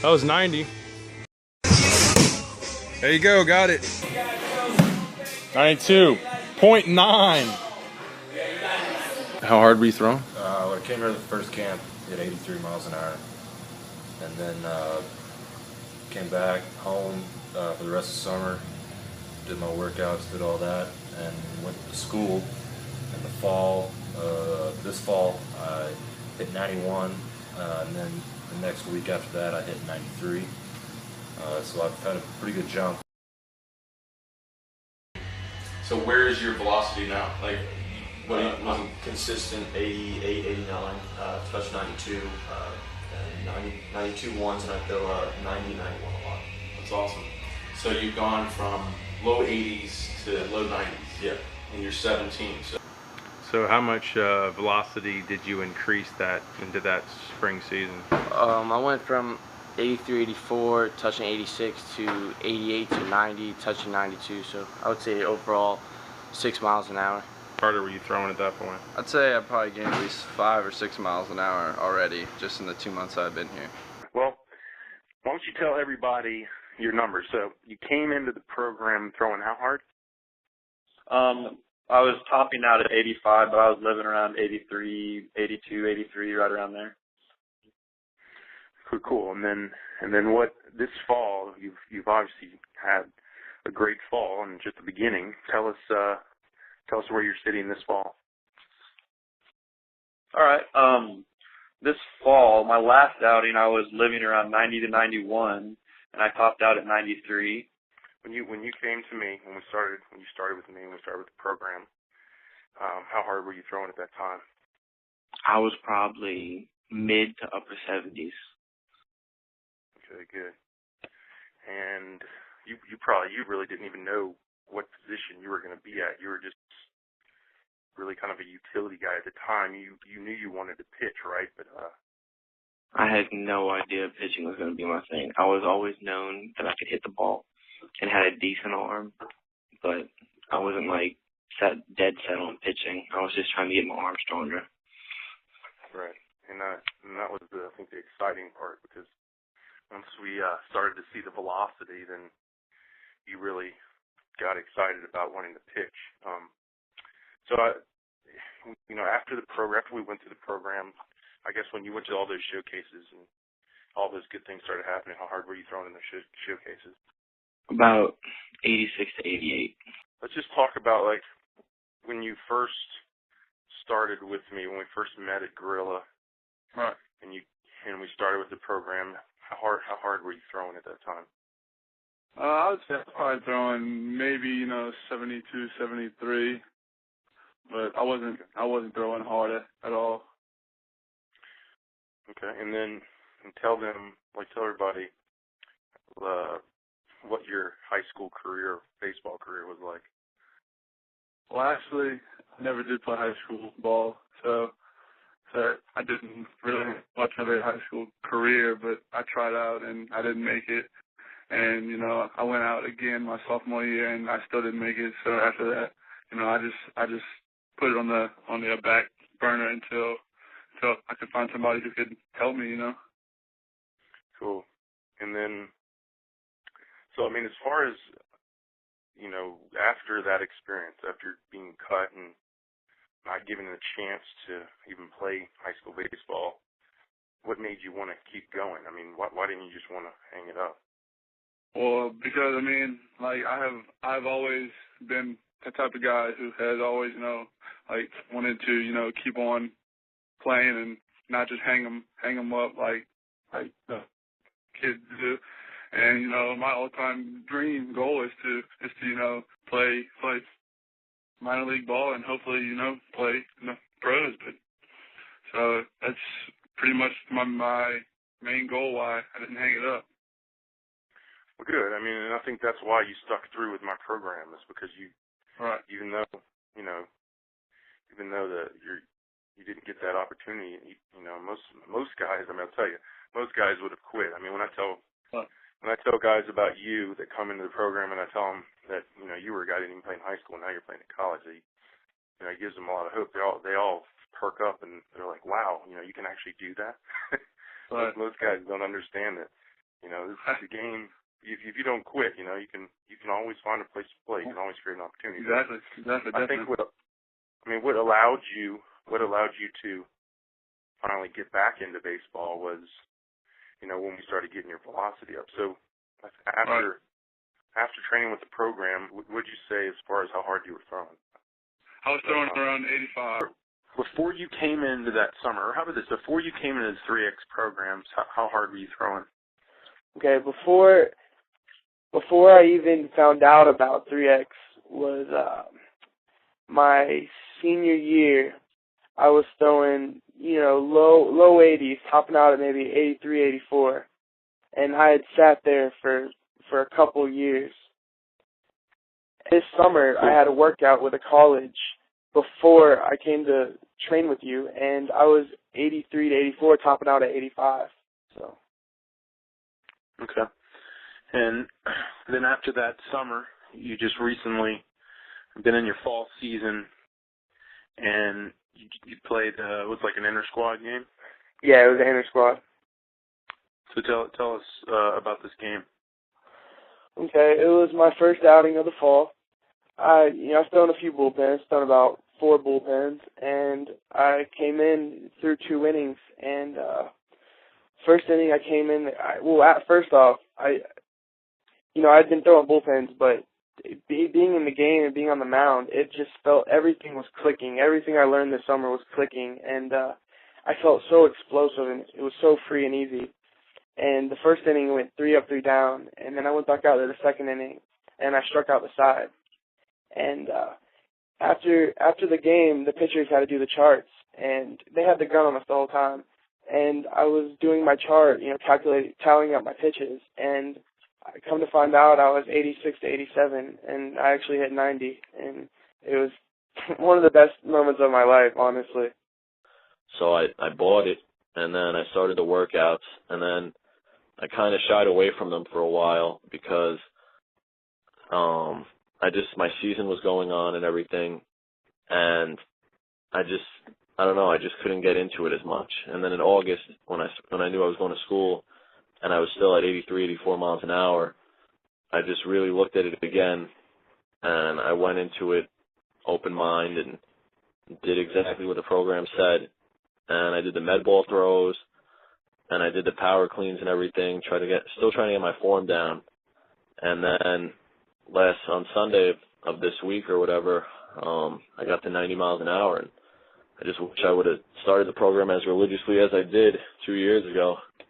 That was 90. There you go, got it. 92.9. How hard were you throwing? When I came here to the first camp, hit 83 miles an hour. And then came back home for the rest of the summer, did my workouts, did all that, and went to school in the fall. This fall, I hit 91, and then the next week after that, I hit 93. So I've had a pretty good jump. So where is your velocity now? Like, what do you, I'm consistent 88, 89, touch 92, and 92 ones, and I go 90, 91 a lot. that's awesome. So you've gone from low 80s to low 90s. Yeah. And you're 17. So how much velocity did you increase that into that spring season? I went from 83, 84, touching 86 to 88 to 90, touching 92. So I would say overall 6 miles an hour. Harder were you throwing at that point? I'd say I probably gained at least 5 or 6 miles an hour already just in the 2 months I've been here. Well, why don't you tell everybody your numbers? So you came into the program throwing how hard? I was topping out at 85, but I was living around 83, 82, 83, right around there. Cool. And then what? This fall, you've obviously had a great fall, and just the beginning. Tell us where you're sitting this fall. All right. This fall, my last outing, I was living around 90 to 91, and I topped out at 93. When you came to me, when you started with me, when we started with the program, how hard were you throwing at that time? I was probably mid to upper 70s. Okay, good. And you really didn't even know what position you were going to be at. You were just really kind of a utility guy at the time. You knew you wanted to pitch, right? But I had no idea pitching was going to be my thing. I was always known that I could hit the ball and had a decent arm, but I wasn't like dead set on pitching. I was just trying to get my arm stronger. Right, and that was I think the exciting part, because once we started to see the velocity, then you really got excited about wanting to pitch. So after we went through the program, I guess when you went to all those showcases and all those good things started happening, how hard were you throwing in the showcases? About 86 to 88. Let's just talk about, like, when you first started with me, when we first met at Gorilla, Right. and we started with the program. How hard were you throwing at that time? I would say I was probably throwing maybe 72, 73, but I wasn't throwing hard at all. Okay, and tell everybody what your high school career, baseball career, was like. Well, actually, I never did play high school ball, so I didn't really have much of a high school career, but I tried out and I didn't make it. And, I went out again my sophomore year and I still didn't make it. So after that, I just put it on the back burner until I could find somebody who could help me, Cool. And then, so, as far as, after that experience, after being cut and not given a chance to even play high school baseball, what made you want to keep going? Why didn't you just want to hang it up? Well, because I've always been the type of guy who has always, wanted to, keep on playing and not just hang them up like the kids do. And my all-time dream goal is to play minor league ball and hopefully play in the pros. But so that's pretty much my main goal. Why I didn't hang it up. Well, good. And I think that's why you stuck through with my program, is because Right. even though that you didn't get that opportunity, most guys, I'll tell you, most guys would have quit. When I tell guys about you that come into the program and I tell them that, you were a guy that didn't even play in high school and now you're playing in college, it gives them a lot of hope. They all perk up and they're like, wow, you can actually do that. Right. Most guys don't understand that, You know, this is the game. If you don't quit, you know, you can always find a place to play. You can always create an opportunity. Exactly. I think what allowed you to finally get back into baseball was, you know, when we started getting your velocity up. So after training with the program, what would you say as far as how hard you were throwing? I was throwing around 85. Before you came into that summer, or how about this? Before you came into the 3X programs, how hard were you throwing? Okay, before I even found out about 3X was my senior year. I was throwing, you know, low 80s, topping out at maybe 83, 84, and I had sat there for a couple years. This summer, I had a workout with a college before I came to train with you, and I was 83 to 84, topping out at 85. So. Okay. And then after that summer, you just recently been in your fall season, and you played, was like an inter-squad game? Yeah, it was an inter-squad. So tell us about this game. Okay, it was my first outing of the fall. I've thrown a few bullpens, thrown about 4 bullpens, and I came in through 2 innings. And first inning, I came in. First off, I'd been throwing bullpens, but being in the game and being on the mound, it just felt everything was clicking. Everything I learned this summer was clicking, and I felt so explosive, and it was so free and easy. And the first inning went 3 up, 3 down, and then I went back out there the second inning, and I struck out the side. And after the game, the pitchers had to do the charts, and they had the gun on us the whole time. And I was doing my chart, tallying up my pitches, and I come to find out I was 86 to 87, and I actually hit 90, and it was one of the best moments of my life, honestly. So I bought it, and then I started the workouts, and then I kind of shied away from them for a while because my season was going on and everything, and I just couldn't get into it as much. And then in August, when I knew I was going to school, and I was still at 83, 84 miles an hour, I just really looked at it again, and I went into it open mind and did exactly what the program said. And I did the med ball throws, and I did the power cleans and everything, still trying to get my form down. And then on Sunday of this week or whatever, I got to 90 miles an hour, and I just wish I would have started the program as religiously as I did 2 years ago.